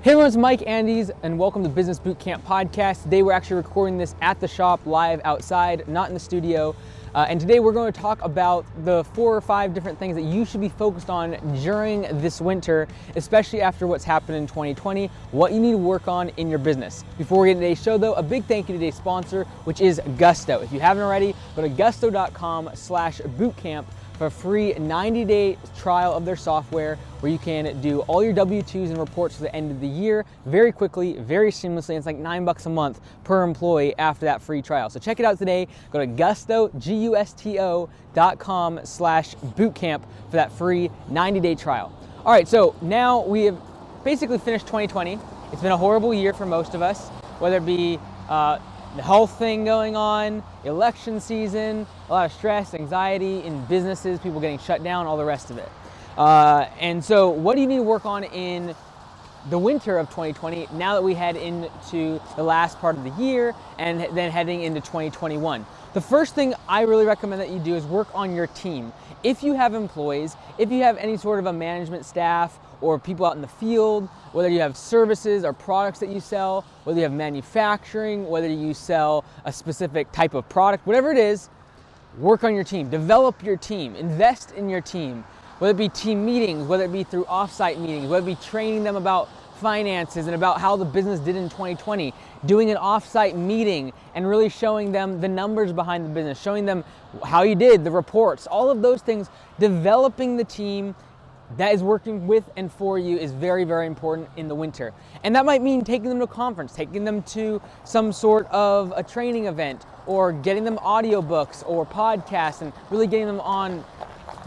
Hey everyone, it's Mike Andes and welcome to Business Bootcamp Podcast. Today we're actually recording this at the shop, live outside, not in the studio. And today we're going to talk about the 4 or 5 different things that you should be focused on during this winter, especially after what's happened in 2020, what you need to work on in your business. Before we get into today's show though, a big thank you to today's sponsor, which is Gusto. If you haven't already, go to gusto.com/bootcamp for a free 90-day trial of their software where you can do all your W-2s and reports for the end of the year very quickly, very seamlessly. It's like $9 a month per employee after that free trial. So check it out today. Go to gusto.com/bootcamp for that free 90-day trial. All right, so now we have basically finished 2020. It's been a horrible year for most of us, whether it be the health thing going on, election season, a lot of stress, anxiety in businesses, people getting shut down, all the rest of it. And so what do you need to work on in the winter of 2020 now that we head into the last part of the year and then heading into 2021? The first thing I really recommend that you do is work on your team. If you have employees, if you have any sort of a management staff or people out in the field, whether you have services or products that you sell, whether you have manufacturing, whether you sell a specific type of product, whatever it is, work on your team, develop your team, invest in your team, whether it be team meetings, whether it be through offsite meetings, whether it be training them about finances and about how the business did in 2020, doing an offsite meeting and really showing them the numbers behind the business, showing them how you did, the reports, all of those things. Developing the team that is working with and for you is very, very important in the winter. And that might mean taking them to a conference, taking them to some sort of a training event, or getting them audiobooks or podcasts and really getting them on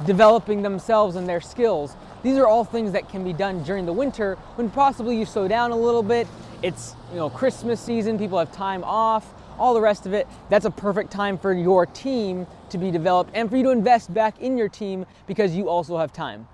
developing themselves and their skills. These are all things that can be done during the winter when possibly you slow down a little bit. It's, Christmas season, people have time off, all the rest of it. That's a perfect time for your team to be developed and for you to invest back in your team because you also have time.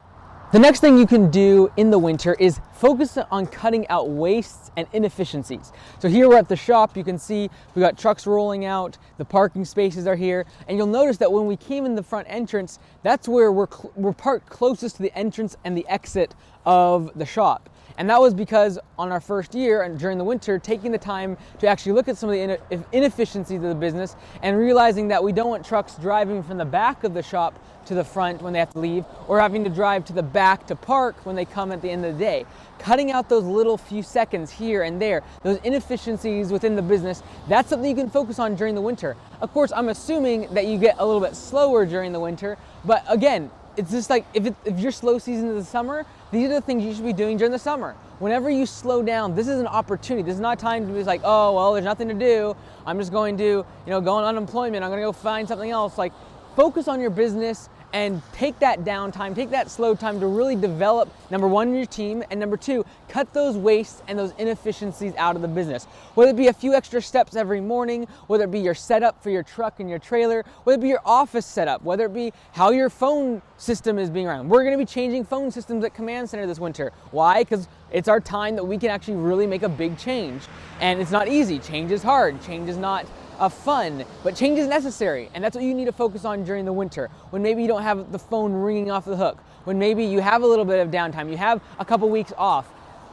The next thing you can do in the winter is focus on cutting out wastes and inefficiencies. So here we're at the shop. You can see we got trucks rolling out, the parking spaces are here, and you'll notice that when we came in the front entrance, that's where we're parked closest to the entrance and the exit of the shop. And that was because on our first year and during the winter, taking the time to actually look at some of the inefficiencies of the business and realizing that we don't want trucks driving from the back of the shop to the front when they have to leave, or having to drive to the back to park when they come at the end of the day. Cutting out those little few seconds here and there, those inefficiencies within the business, that's something you can focus on during the winter. Of course, I'm assuming that you get a little bit slower during the winter, but again, it's just like if your slow season is the summer, these are the things you should be doing during the summer. Whenever you slow down, this is an opportunity. This is not time to be like, oh, well, there's nothing to do. I'm just going to, go on unemployment. I'm going to go find something else. Like, focus on your business and take that downtime, take that slow time to really develop, number one, your team, and number two, cut those wastes and those inefficiencies out of the business. Whether it be a few extra steps every morning, whether it be your setup for your truck and your trailer, whether it be your office setup, whether it be how your phone system is being run. We're going to be changing phone systems at Command Center this winter. Why? Because it's our time that we can actually really make a big change. And it's not easy. Change is hard. Change is not fun, but change is necessary, and that's what you need to focus on during the winter, when maybe you don't have the phone ringing off the hook, when maybe you have a little bit of downtime, you have a couple weeks off.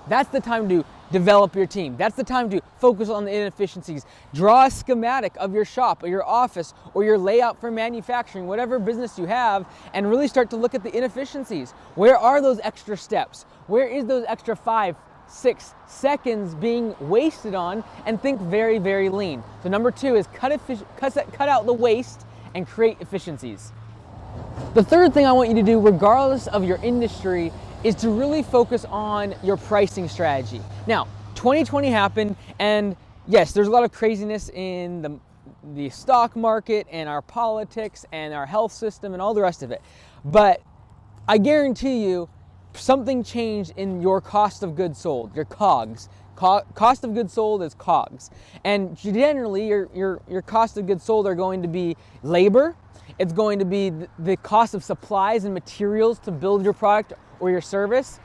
That's the time to develop your team. That's the time to focus on the inefficiencies. Draw a schematic of your shop or your office or your layout for manufacturing, whatever business you have, and really start to look at the inefficiencies. Where are those extra steps? Where is those extra 5-6 seconds being wasted on, and think very, very lean. So number 2 is cut out the waste and create efficiencies. The third thing I want you to do, regardless of your industry, is to really focus on your pricing strategy. Now, 2020 happened, and yes, there's a lot of craziness in the stock market and our politics and our health system and all the rest of it. But I guarantee you, something changed in your cost of goods sold, your COGS. Cost of goods sold is COGS. And generally, your cost of goods sold are going to be labor. It's going to be the cost of supplies and materials to build your product or your service.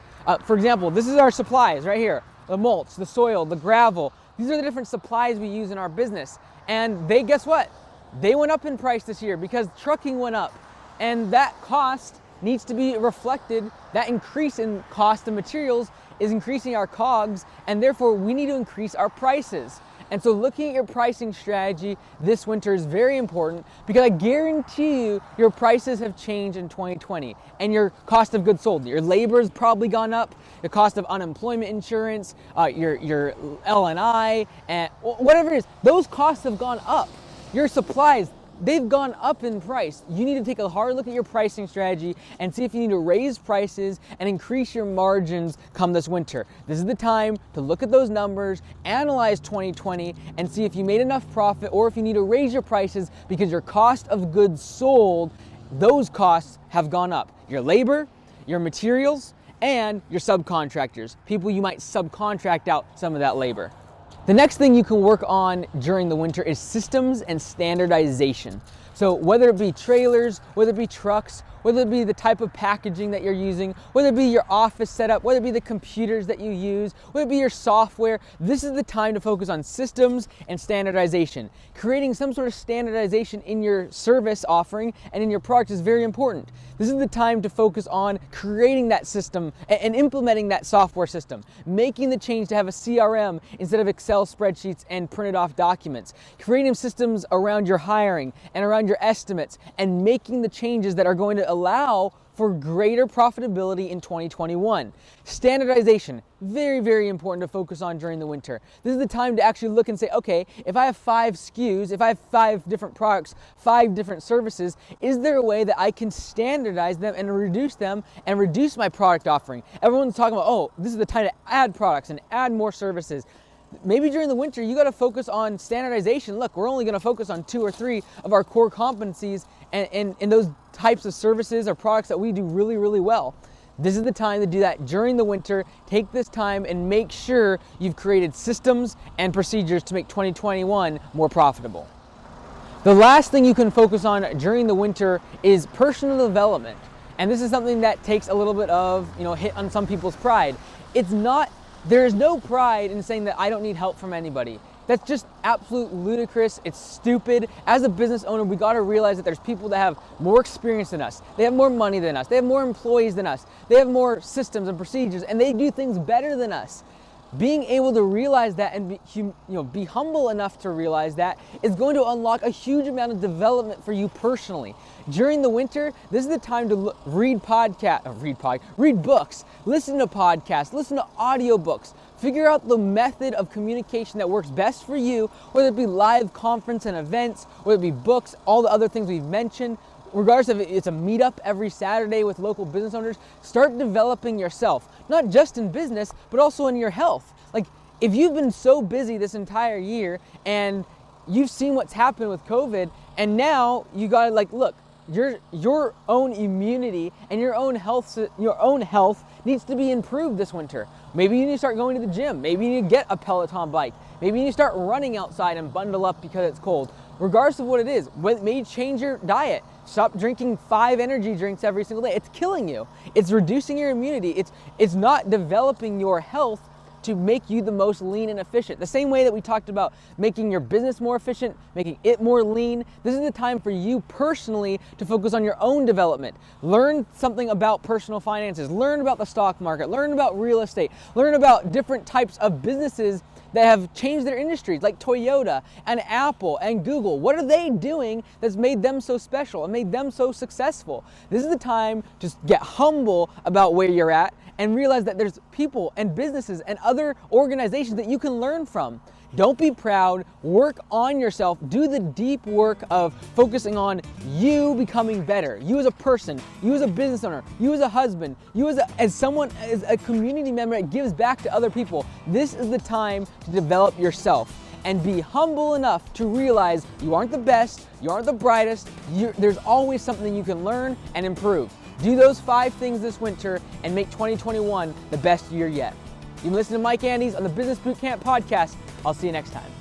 For example, this is our supplies right here. The mulch, the soil, the gravel. These are the different supplies we use in our business. And guess what? They went up in price this year because trucking went up. And that cost needs to be reflected, that increase in cost of materials is increasing our COGS, and therefore we need to increase our prices. And so looking at your pricing strategy this winter is very important, because I guarantee you your prices have changed in 2020, and your cost of goods sold. Your labor has probably gone up, the cost of unemployment insurance, your L&I, and whatever it is, those costs have gone up. Your supplies, they've gone up in price. You need to take a hard look at your pricing strategy and see if you need to raise prices and increase your margins come this winter. This is the time to look at those numbers, analyze 2020, and see if you made enough profit or if you need to raise your prices because your cost of goods sold, those costs have gone up. Your labor, your materials, and your subcontractors, people you might subcontract out some of that labor. The next thing you can work on during the winter is systems and standardization. So whether it be trailers, whether it be trucks, whether it be the type of packaging that you're using, whether it be your office setup, whether it be the computers that you use, whether it be your software, this is the time to focus on systems and standardization. Creating some sort of standardization in your service offering and in your product is very important. This is the time to focus on creating that system and implementing that software system, making the change to have a CRM instead of Excel spreadsheets and printed off documents, creating systems around your hiring and around your estimates, and making the changes that are going to allow for greater profitability in 2021. Standardization, very, very important to focus on during the winter. This is the time to actually look and say, okay, if I have 5 SKUs, if I have 5 different products, 5 different services, is there a way that I can standardize them and reduce my product offering? Everyone's talking about, oh, this is the time to add products and add more services. Maybe during the winter, you got to focus on standardization. Look, we're only going to focus on 2 or 3 of our core competencies and those types of services or products that we do really, really well. This is the time to do that during the winter. Take this time and make sure you've created systems and procedures to make 2021 more profitable. The last thing you can focus on during the winter is personal development. And this is something that takes a little bit of, hit on some people's pride. There is no pride in saying that I don't need help from anybody. That's just absolute ludicrous. It's stupid. As a business owner, we got to realize that there's people that have more experience than us. They have more money than us. They have more employees than us. They have more systems and procedures, and they do things better than us. Being able to realize that and be humble enough to realize that is going to unlock a huge amount of development for you personally. During the winter, this is the time to read books, listen to podcasts, listen to audiobooks, figure out the method of communication that works best for you, whether it be live conference and events, whether it be books, all the other things we've mentioned. Regardless if it's a meetup every Saturday with local business owners, start developing yourself, not just in business, but also in your health. Like, if you've been so busy this entire year and you've seen what's happened with COVID, and now you gotta look, your own immunity and your own health needs to be improved this winter. Maybe you need to start going to the gym. Maybe you need to get a Peloton bike. Maybe you need to start running outside and bundle up because it's cold. Regardless of what it is, maybe change your diet. Stop drinking 5 energy drinks every single day. It's killing you. It's reducing your immunity. It's not developing your health to make you the most lean and efficient. The same way that we talked about making your business more efficient, making it more lean, this is the time for you personally to focus on your own development. Learn something about personal finances, learn about the stock market, learn about real estate, learn about different types of businesses that have changed their industries, like Toyota and Apple and Google. What are they doing that's made them so special and made them so successful? This is the time to get humble about where you're at and realize that there's people and businesses and other organizations that you can learn from. Don't be proud, work on yourself, do the deep work of focusing on you becoming better, you as a person, you as a business owner, you as a husband, you as a community member that gives back to other people. This is the time to develop yourself and be humble enough to realize you aren't the best, you aren't the brightest, there's always something you can learn and improve. Do those 5 things this winter and make 2021 the best year yet. You've been listening to Mike Andes on the Business Bootcamp podcast. I'll see you next time.